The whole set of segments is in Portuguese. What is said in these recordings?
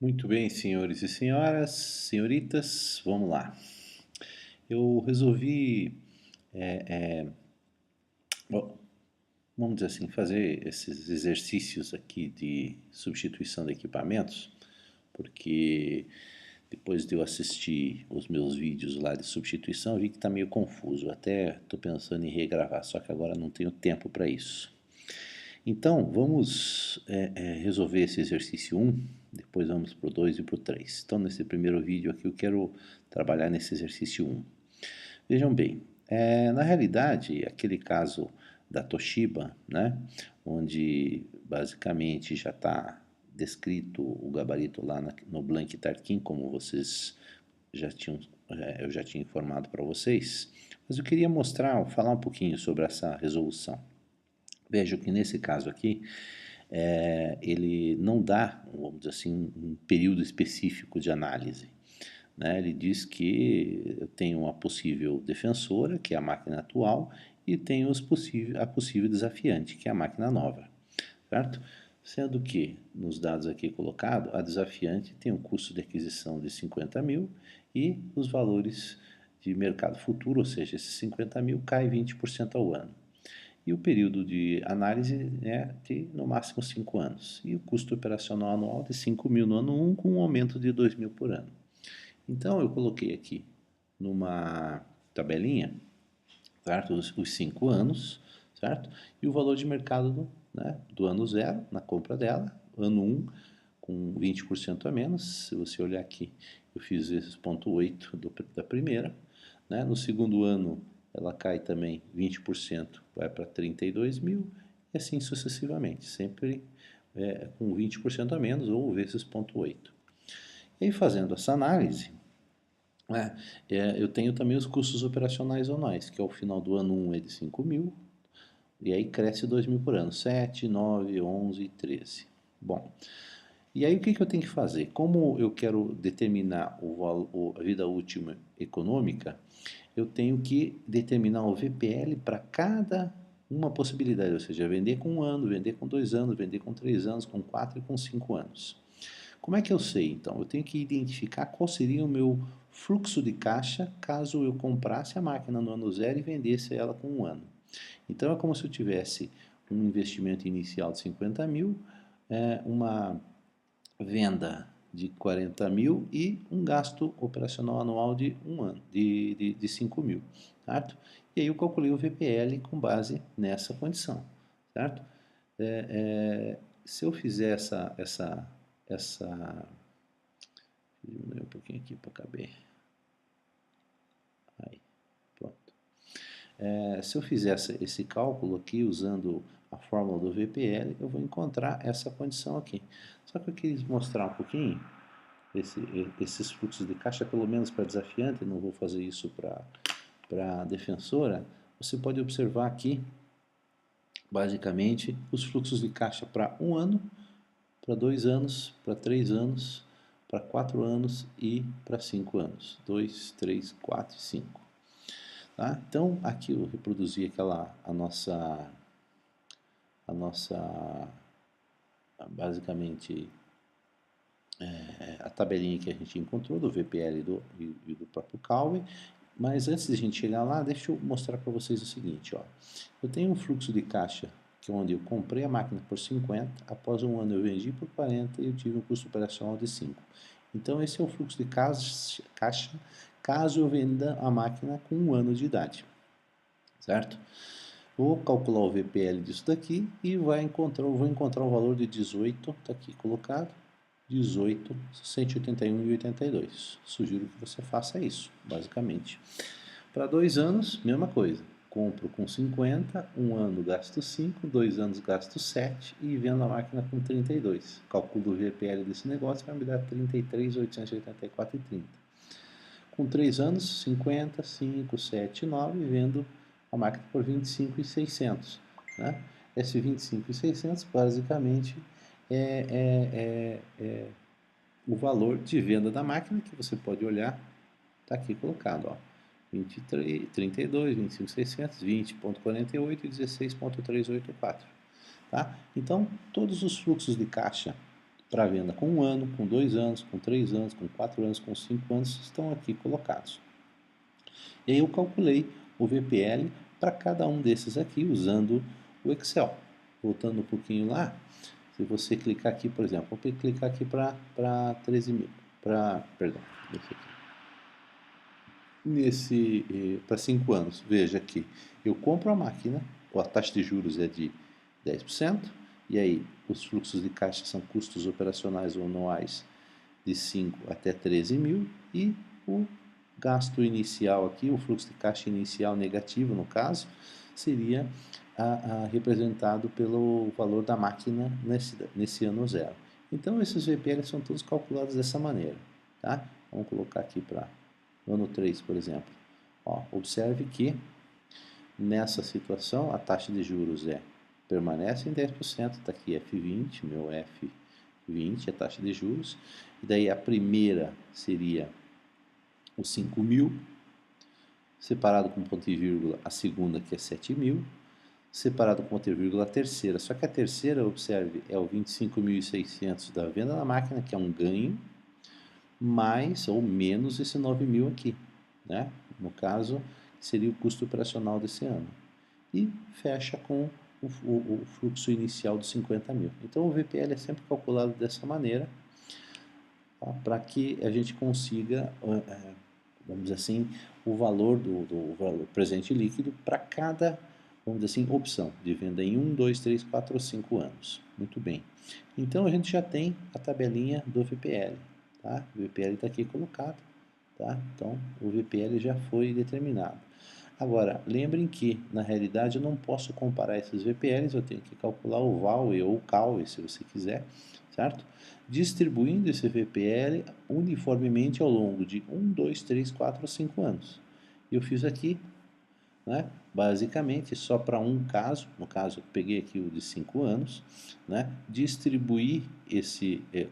Muito bem, senhores e senhoras, senhoritas, vamos lá. Eu resolvi, bom, vamos dizer assim, fazer esses exercícios aqui de substituição de equipamentos, porque depois de eu assistir os meus vídeos lá de substituição, eu vi que está meio confuso. Até estou pensando em regravar, só que agora não tenho tempo para isso. Então, vamos resolver esse exercício 1, depois vamos para o 2 e para o 3. Então, nesse primeiro vídeo aqui, eu quero trabalhar nesse exercício 1. Vejam bem, na realidade, aquele caso da Toshiba, né, onde basicamente já está descrito o gabarito lá no Blank Tarquin, como vocês já tinham, eu já tinha informado para vocês, mas eu queria falar um pouquinho sobre essa resolução. Vejo que nesse caso aqui, ele não dá, vamos dizer assim, um período específico de análise. Né? Ele diz que eu tenho uma possível defensora, que é a máquina atual, e tenho a possível desafiante, que é a máquina nova. Certo? Sendo que, nos dados aqui colocados, a desafiante tem um custo de aquisição de 50 mil e os valores de mercado futuro, ou seja, esses 50 mil cai 20% ao ano. E o período de análise é de no máximo 5 anos. E o custo operacional anual de 5 mil no ano 1, com um aumento de 2 mil por ano. Então eu coloquei aqui numa tabelinha, certo? Os 5 anos, certo? E o valor de mercado do ano 0 na compra dela, ano 1 com 20% a menos. Se você olhar aqui, eu fiz esses 0,8 da primeira. Né? No segundo ano ela cai também 20%, vai para 32 mil e assim sucessivamente, sempre com 20% a menos ou vezes 0,8. E aí fazendo essa análise, eu tenho também os custos operacionais anuais, que ao final do ano 1 é de 5 mil, e aí cresce 2 mil por ano, 7, 9, 11 e 13. Bom, e aí o que eu tenho que fazer? Como eu quero determinar a vida útil econômica, eu tenho que determinar o VPL para cada uma possibilidade, ou seja, vender com 1 ano, vender com 2 anos, vender com 3 anos, com 4 e com 5 anos. Como é que eu sei, então? Eu tenho que identificar qual seria o meu fluxo de caixa caso eu comprasse a máquina no ano 0 e vendesse ela com 1 ano. Então é como se eu tivesse um investimento inicial de 50 mil, uma venda de 40 mil e um gasto operacional anual de 1 ano, de 5 mil, certo? E aí eu calculei o VPL com base nessa condição, certo? Se eu fizer essa diminuir um pouquinho aqui para caber, aí, pronto. Se eu fizer esse cálculo aqui usando a fórmula do VPL, eu vou encontrar essa condição aqui. Só que eu quis mostrar um pouquinho esses fluxos de caixa, pelo menos para desafiante, não vou fazer isso para defensora. Você pode observar aqui, basicamente, os fluxos de caixa para 1 ano, para 2 anos, para 3 anos, para 4 anos e para 5 anos. 2, 3, 4 e 5. Tá? Então, aqui eu reproduzi a nossa, basicamente, a tabelinha que a gente encontrou do VPL e do próprio Calvin. Mas antes de a gente chegar lá, deixa eu mostrar para vocês o seguinte, ó. Eu tenho um fluxo de caixa que é onde eu comprei a máquina por 50, após 1 ano eu vendi por 40 e eu tive um custo operacional de 5. Então esse é o fluxo de caixa caso eu venda a máquina com 1 ano de idade, certo? Vou calcular o VPL disso daqui e vou encontrar o valor de 18, está aqui colocado, 18, 181,82. Sugiro que você faça isso, basicamente. Para 2 anos, mesma coisa. Compro com 50, 1 ano gasto 5, 2 anos gasto 7 e vendo a máquina com 32. Calculo o VPL desse negócio vai me dar 33.884,30. Com 3 anos, 50, 5, 7, 9, vendo a máquina por 25.600. Né? Esse 25.600 basicamente é o valor de venda da máquina, que você pode olhar, está aqui colocado, ó, 23, 32, 25.600, 20,48 e 16,384. Tá? Então, todos os fluxos de caixa para venda com 1 ano, com 2 anos, com 3 anos, com 4 anos, com 5 anos, estão aqui colocados. E aí eu calculei o VPL para cada um desses aqui usando o Excel. Voltando um pouquinho lá, se você clicar aqui, por exemplo, vou clicar aqui para 13 mil, perdão, para 5 anos. Veja aqui, eu compro a máquina, a taxa de juros é de 10%, e aí os fluxos de caixa são custos operacionais ou anuais de 5 até 13 mil, e o gasto inicial aqui, o fluxo de caixa inicial negativo, no caso, seria representado pelo valor da máquina nesse ano zero. Então, esses VPLs são todos calculados dessa maneira. Tá? Vamos colocar aqui para o ano 3, por exemplo. Ó, observe que nessa situação a taxa de juros permanece em 10%, está aqui F20, meu F20 é a taxa de juros, e daí a primeira seria os 5 mil, separado com ponto e vírgula a segunda, que é 7 mil, separado com ponto e vírgula a terceira, só que a terceira, observe, é o 25.600 da venda da máquina, que é um ganho, mais ou menos esse 9 mil aqui, né? No caso, seria o custo operacional desse ano. E fecha com o fluxo inicial dos 50 mil. Então o VPL é sempre calculado dessa maneira, tá? Para que a gente consiga, vamos dizer assim, o valor do valor presente líquido para cada, vamos dizer assim, opção de venda em 1, 2, 3, 4 ou 5 anos. Muito bem. Então a gente já tem a tabelinha do VPL. Tá? O VPL está aqui colocado. Tá? Então o VPL já foi determinado. Agora, lembrem que, na realidade, eu não posso comparar esses VPLs, eu tenho que calcular o VAL ou o CAL, se você quiser, certo? Distribuindo esse VPL uniformemente ao longo de 1, 2, 3, 4 ou 5 anos. Eu fiz aqui, né, basicamente, só para um caso, no caso eu peguei aqui o de 5 anos, né, distribuí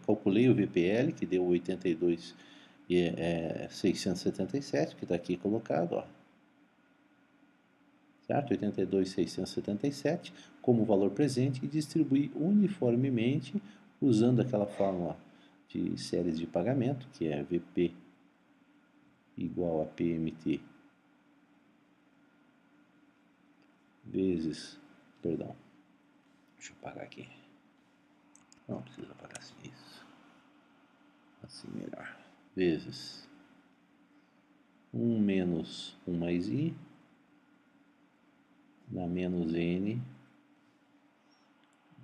calculei o VPL, que deu 82.677, que está aqui colocado, ó. Certo? 82.677 como valor presente e distribuir uniformemente usando aquela fórmula de séries de pagamento, que é VP igual a PMT vezes, perdão, deixa eu apagar aqui, não precisa apagar assim, isso, assim melhor, vezes 1 menos 1 mais I, na menos N,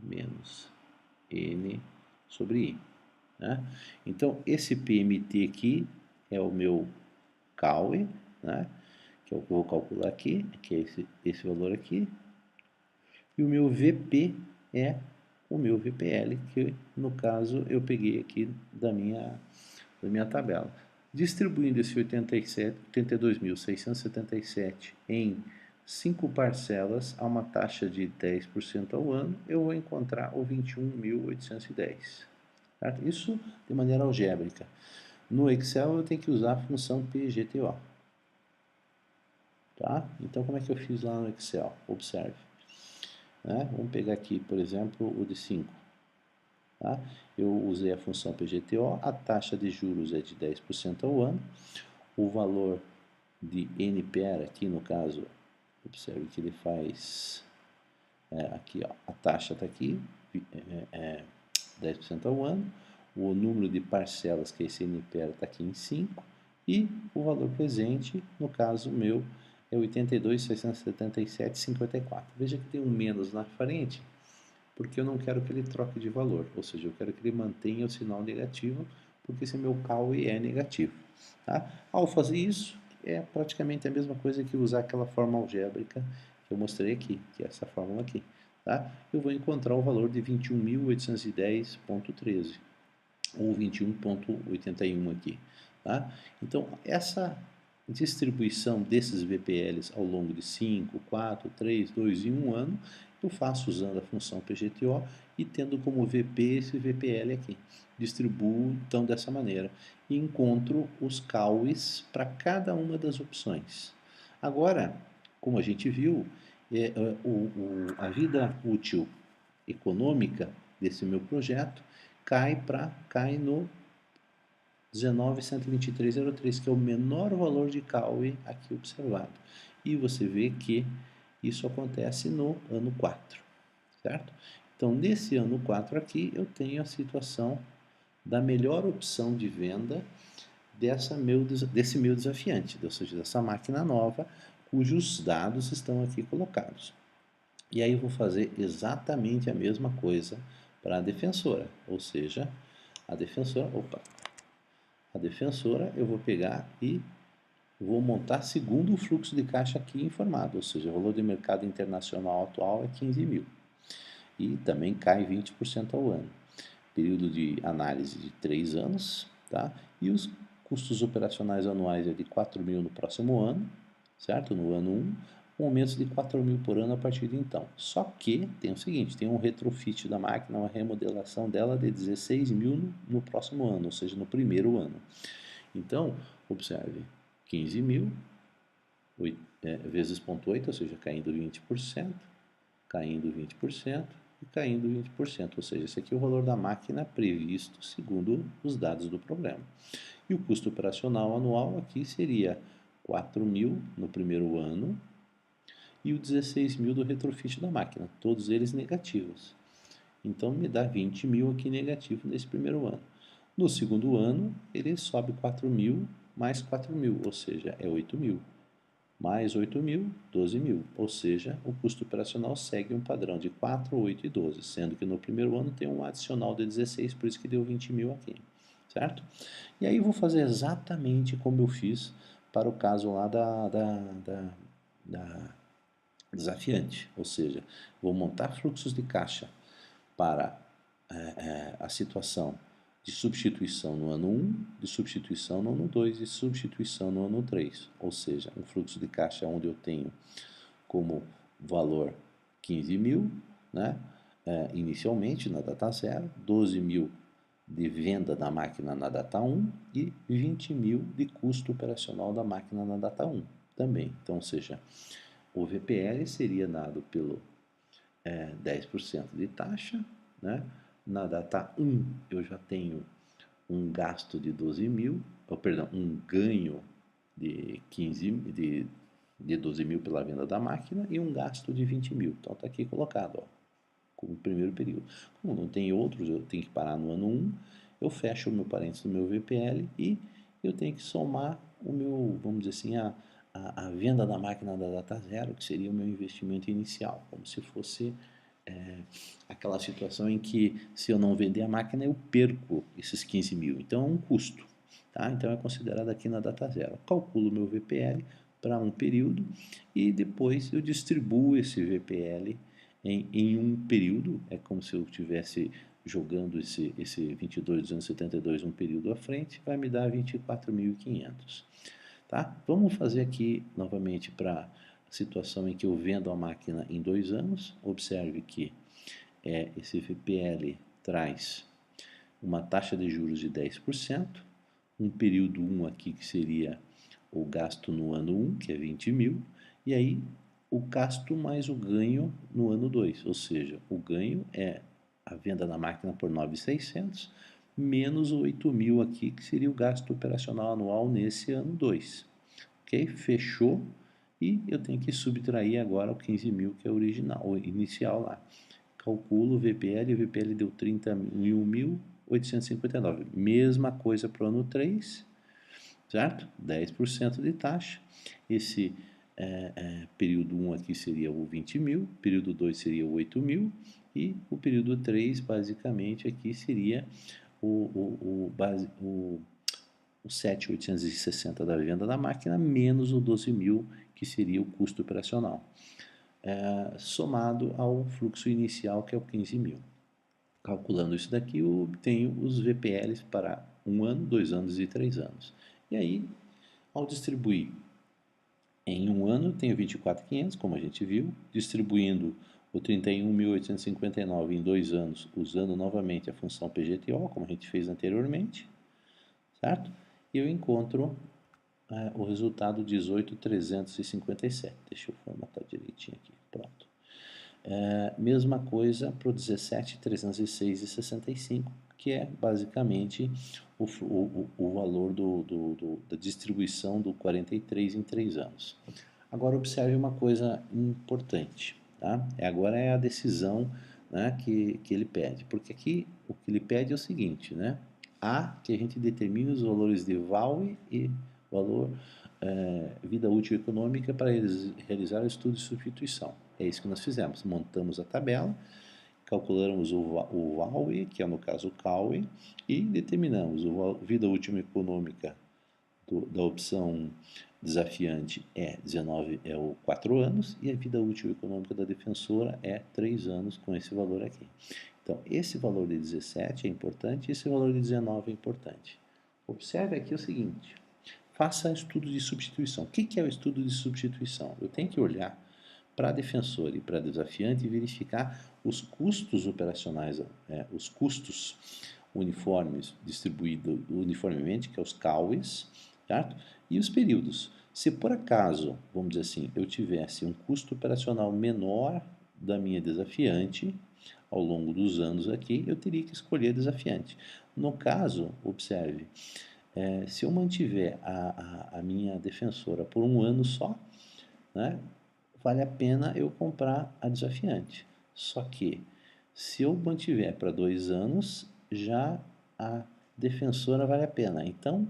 menos N sobre I. Né? Então, esse PMT aqui é o meu CAUE, né? Que é o que eu vou calcular aqui, que é esse valor aqui. E o meu VP é o meu VPL, que no caso eu peguei aqui da minha tabela. Distribuindo esse 82.677 em 5 parcelas a uma taxa de 10% ao ano, eu vou encontrar o 21.810. Certo? Isso de maneira algébrica. No Excel eu tenho que usar a função PGTO. Tá? Então como é que eu fiz lá no Excel? Observe. Né? Vamos pegar aqui, por exemplo, o de 5. Tá? Eu usei a função PGTO, a taxa de juros é de 10% ao ano, o valor de NPR aqui no caso, observe que ele faz, aqui ó, a taxa está aqui, 10% ao ano, o número de parcelas que esse NPR está aqui em 5, e o valor presente, no caso meu, é 82.677,54. Veja que tem um menos na frente, porque eu não quero que ele troque de valor, ou seja, eu quero que ele mantenha o sinal negativo, porque esse meu CAUE é negativo. Tá? Ao fazer isso, é praticamente a mesma coisa que usar aquela forma algébrica que eu mostrei aqui, que é essa fórmula aqui. Tá? Eu vou encontrar o valor de 21.810,13, ou 21,81 aqui. Tá? Então, essa distribuição desses VPLs ao longo de 5, 4, 3, 2 e 1 ano, eu faço usando a função PGTO e tendo como VP esse VPL aqui. Distribuo então dessa maneira e encontro os CAUEs para cada uma das opções. Agora, como a gente viu, a vida útil econômica desse meu projeto cai no 19.123,03, que é o menor valor de CAUE aqui observado. E você vê que isso acontece no ano 4, certo? Então, nesse ano 4 aqui, eu tenho a situação da melhor opção de venda desse meu desafiante, ou seja, dessa máquina nova, cujos dados estão aqui colocados. E aí eu vou fazer exatamente a mesma coisa para a defensora, ou seja, a defensora eu vou pegar e vou montar segundo o fluxo de caixa aqui informado, ou seja, o valor de mercado internacional atual é 15 mil. E também cai 20% ao ano. Período de análise de 3 anos, tá? E os custos operacionais anuais é de 4 mil no próximo ano, certo? No ano 1, um aumento de 4 mil por ano a partir de então. Só que tem o seguinte, tem um retrofit da máquina, uma remodelação dela de 16 mil no próximo ano, ou seja, no primeiro ano. Então, observe, 15 mil vezes 0,8, ou seja, caindo 20%, caindo 20% e caindo 20%, ou seja, esse aqui é o valor da máquina previsto segundo os dados do problema. E o custo operacional anual aqui seria 4 mil no primeiro ano e o 16 mil do retrofit da máquina, todos eles negativos. Então me dá 20 mil aqui negativo nesse primeiro ano. No segundo ano, ele sobe 4 mil mais 4 mil, ou seja, é 8 mil. Mais 8 mil, 12 mil. Ou seja, o custo operacional segue um padrão de 4, 8 e 12, sendo que no primeiro ano tem um adicional de 16, por isso que deu 20 mil aqui, certo? E aí eu vou fazer exatamente como eu fiz para o caso lá da desafiante, ou seja, vou montar fluxos de caixa para a situação de substituição no ano 1, de substituição no ano 2 e substituição no ano 3. Ou seja, um fluxo de caixa onde eu tenho como valor 15 mil, né? Inicialmente na data 0, 12 mil de venda da máquina na data 1 e 20 mil de custo operacional da máquina na data 1 também. Então, ou seja, o VPL seria dado pelo 10% de taxa, né? Na data 1 eu já tenho um gasto de 12 mil, perdão, um ganho de 12 mil pela venda da máquina e um gasto de 20 mil. Então está aqui colocado, ó, como primeiro período. Como não tem outros, eu tenho que parar no ano 1, eu fecho o meu parênteses do meu VPL e eu tenho que somar o meu, vamos dizer assim, a venda da máquina da data 0, que seria o meu investimento inicial, como se fosse aquela situação em que se eu não vender a máquina eu perco esses 15 mil, então é um custo, tá? Então é considerado aqui na data 0. Calculo meu VPL para um período e depois eu distribuo esse VPL em um período, é como se eu estivesse jogando esse 22.272 um período à frente, vai me dar 24.500, tá? Vamos fazer aqui novamente para situação em que eu vendo a máquina em 2 anos, observe que esse VPL traz uma taxa de juros de 10%, um período 1 aqui que seria o gasto no ano 1, que é 20 mil, e aí o gasto mais o ganho no ano 2, ou seja, o ganho é a venda da máquina por 9.600 menos o 8 mil aqui, que seria o gasto operacional anual nesse ano 2. Ok? Fechou. E eu tenho que subtrair agora o 15 mil, que é o original, o inicial lá. Calculo o VPL, o VPL deu 31.859. Mesma coisa para o ano 3, certo? 10% de taxa. Esse período 1 aqui seria o 20 mil, período 2 seria o 8 mil, e o período 3, basicamente, aqui seria o 7.860 da venda da máquina, menos o 12 mil, que seria o custo operacional, somado ao fluxo inicial, que é o 15 mil. Calculando isso daqui, eu obtenho os VPLs para 1 ano, 2 anos e 3 anos. E aí, ao distribuir em 1 ano, eu tenho 24.500, como a gente viu, distribuindo o 31.859 em 2 anos, usando novamente a função PGTO, como a gente fez anteriormente, certo? E eu encontro o resultado 18.357. Deixa eu formatar direitinho aqui, pronto. Mesma coisa para o 17.306,65, que é basicamente o valor da distribuição do 43 em 3 anos. Agora observe uma coisa importante, tá? Agora é a decisão, né, que ele pede, porque aqui o que ele pede é o seguinte, né? A, que a gente determine os valores de VALE e valor vida útil econômica para realizar o estudo de substituição. É isso que nós fizemos, montamos a tabela, calculamos o VALE, que é no caso o CAUE, e determinamos a vida útil econômica da opção desafiante é 19, é o 4 anos, e a vida útil econômica da defensora é 3 anos com esse valor aqui. Então, esse valor de 17 é importante e esse valor de 19 é importante. Observe aqui o seguinte, faça estudo de substituição. O que é o estudo de substituição? Eu tenho que olhar para a defensora e para a desafiante e verificar os custos operacionais, os custos uniformes distribuídos uniformemente, que é os CAUEs, certo? E os períodos. Se por acaso, vamos dizer assim, eu tivesse um custo operacional menor da minha desafiante, ao longo dos anos aqui, eu teria que escolher a desafiante. No caso, observe, se eu mantiver a minha defensora por um ano só, né, vale a pena eu comprar a desafiante. Só que, se eu mantiver para 2 anos, já a defensora vale a pena. Então,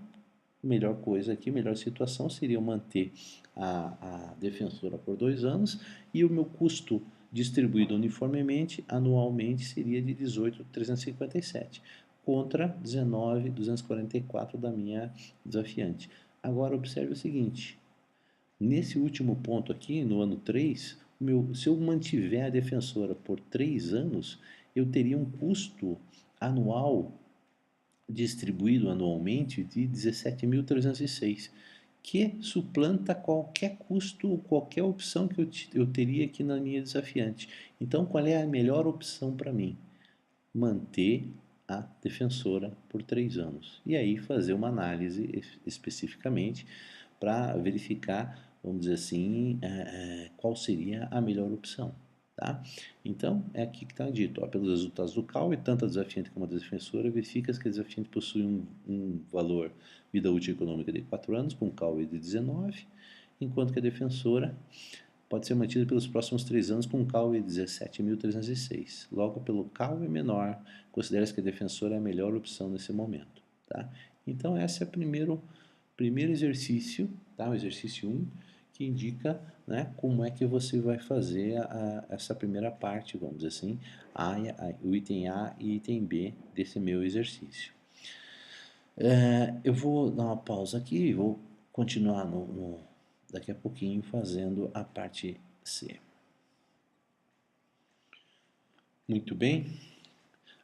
melhor coisa aqui, melhor situação seria eu manter a defensora por 2 anos e o meu custo distribuído uniformemente anualmente seria de 18.357 contra 19.244 da minha desafiante. Agora observe o seguinte, nesse último ponto aqui, no ano 3, se eu mantiver a defensora por 3 anos, eu teria um custo anual distribuído anualmente de 17.306, que suplanta qualquer custo, qualquer opção que eu teria aqui na minha desafiante. Então, qual é a melhor opção para mim? Manter a defensora por 3 anos. E aí fazer uma análise especificamente para verificar, vamos dizer assim, qual seria a melhor opção. Tá? Então, é aqui que está dito, ó, pelos resultados do CAUE, tanto a desafiante como a defensora, verifica que a desafiante possui um valor vida útil econômica de 4 anos, com CAUE de 19, enquanto que a defensora pode ser mantida pelos próximos 3 anos com CAUE de 17.306. Logo, pelo CAUE menor, considera-se que a defensora é a melhor opção nesse momento. Tá? Então, esse é o primeiro exercício, tá? O exercício 1, que indica, né, como é que você vai fazer essa primeira parte, vamos dizer assim, o item A e item B desse meu exercício. Eu vou dar uma pausa aqui e vou continuar daqui a pouquinho fazendo a parte C. Muito bem.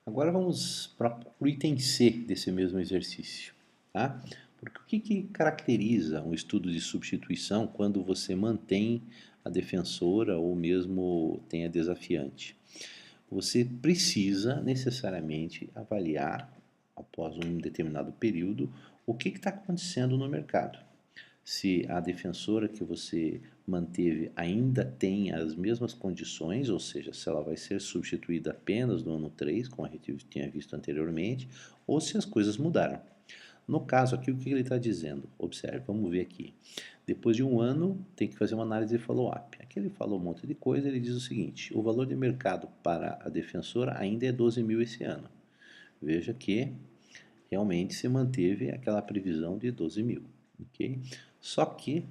Agora vamos para o item C desse mesmo exercício. Tá? Porque o que caracteriza um estudo de substituição quando você mantém a defensora ou mesmo tem a desafiante? Você precisa necessariamente avaliar, após um determinado período, o que está acontecendo no mercado. Se a defensora que você manteve ainda tem as mesmas condições, ou seja, se ela vai ser substituída apenas no ano 3, como a gente tinha visto anteriormente, ou se as coisas mudaram. No caso aqui, o que ele está dizendo? Observe, vamos ver aqui. Depois de um ano, tem que fazer uma análise de follow-up. Aqui ele falou um monte de coisa, ele diz o seguinte, o valor de mercado para a defensora ainda é 12 mil esse ano. Veja que realmente se manteve aquela previsão de 12 mil. Okay? Só que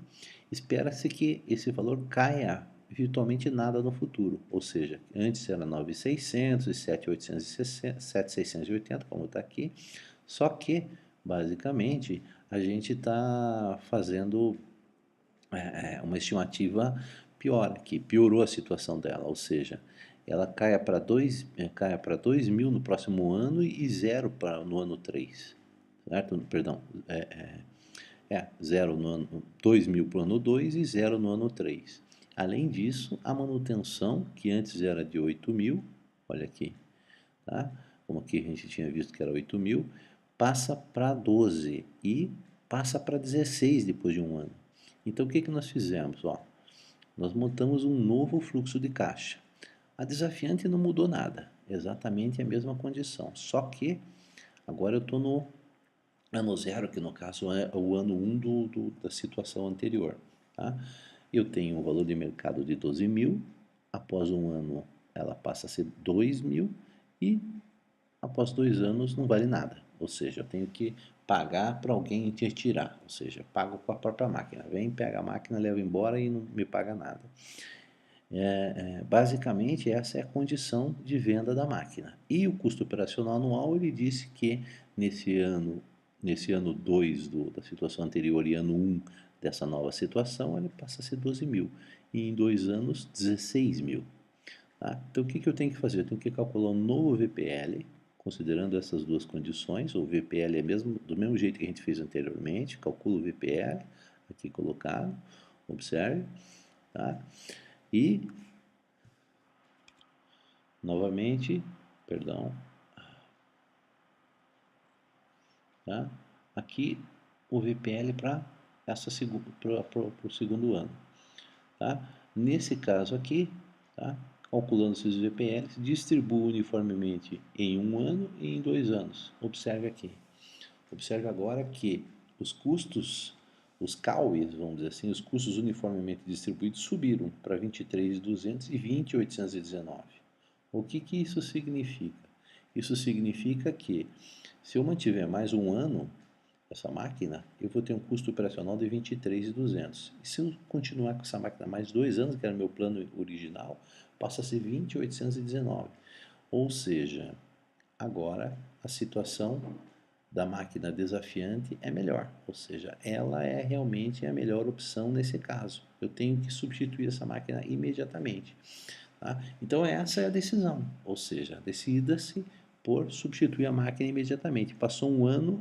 espera-se que esse valor caia virtualmente nada no futuro, ou seja, antes era 9.600 e 7.680, como está aqui, só que basicamente a gente está fazendo uma estimativa pior, que piorou a situação dela, ou seja, ela caia para 2 mil no próximo ano e 0 no ano 3, certo? Perdão, 0 no ano 2 mil para o ano 2 e 0 no ano 3. Além disso, a manutenção, que antes era de 8 mil, olha aqui, tá? Como aqui a gente tinha visto que era 8 mil, passa para 12 e passa para 16 depois de um ano. Então, o que nós fizemos? Ó, nós montamos um novo fluxo de caixa. A desafiante não mudou nada, exatamente a mesma condição, só que Agora eu estou no ano zero, que no caso é o ano 1 da situação anterior. Tá? Eu tenho um valor de mercado de 12 mil, após um ano ela passa a ser 2 mil e após 2 anos não vale nada. Ou seja, eu tenho que pagar para alguém te tirar. Ou seja, pago com a própria máquina. Vem, pega a máquina, leva embora e não me paga nada. Basicamente, essa é a condição de venda da máquina. E o custo operacional anual, ele disse que nesse ano 2 da situação anterior e ano 1 dessa nova situação, ele passa a ser 12 mil. E em 2 anos, 16 mil. Tá? Então, o que eu tenho que fazer? Eu tenho que calcular um novo VPL, considerando essas duas condições. O VPL é do mesmo jeito que a gente fez anteriormente. Calculo o VPL, aqui colocado, observe. Tá? E, novamente, perdão, tá? Aqui o VPL para o segundo ano. Tá? Nesse caso aqui, tá? Calculando esses VPLs, distribuo uniformemente em um ano e em 2 anos. Observe aqui. Observe agora que os custos, os CAUs, vamos dizer assim, os custos uniformemente distribuídos subiram para 23.200 e 20.819. O que isso significa? Isso significa que se eu mantiver mais um ano essa máquina, eu vou ter um custo operacional de 23.200. E se eu continuar com essa máquina mais 2 anos, que era o meu plano original, passa a ser 20.819. Ou seja, agora a situação da máquina desafiante é melhor, ou seja, ela é realmente a melhor opção nesse caso. Eu tenho que substituir essa máquina imediatamente. Tá? Então essa é a decisão, ou seja, decida-se por substituir a máquina imediatamente. Passou um ano,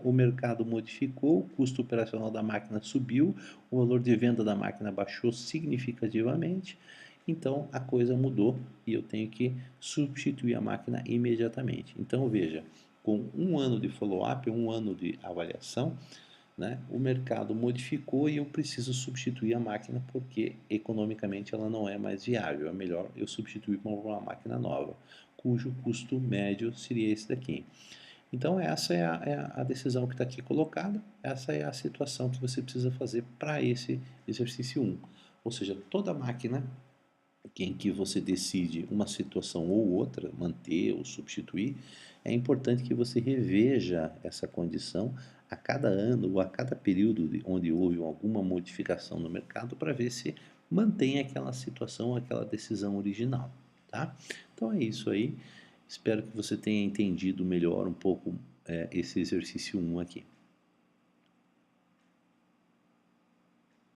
o mercado modificou, o custo operacional da máquina subiu, o valor de venda da máquina baixou significativamente, então a coisa mudou e eu tenho que substituir a máquina imediatamente. Então veja, com um ano de follow-up, um ano de avaliação, né, o mercado modificou e eu preciso substituir a máquina porque economicamente ela não é mais viável. É melhor eu substituir por uma máquina nova, cujo custo médio seria esse daqui. Então essa é a decisão que está aqui colocada, essa é a situação que você precisa fazer para esse exercício 1. Ou seja, toda máquina em que você decide uma situação ou outra, manter ou substituir, é importante que você reveja essa condição a cada ano ou a cada período onde houve alguma modificação no mercado para ver se mantém aquela situação, aquela decisão original, tá? Então é isso aí. Espero que você tenha entendido melhor um pouco esse exercício 1 aqui.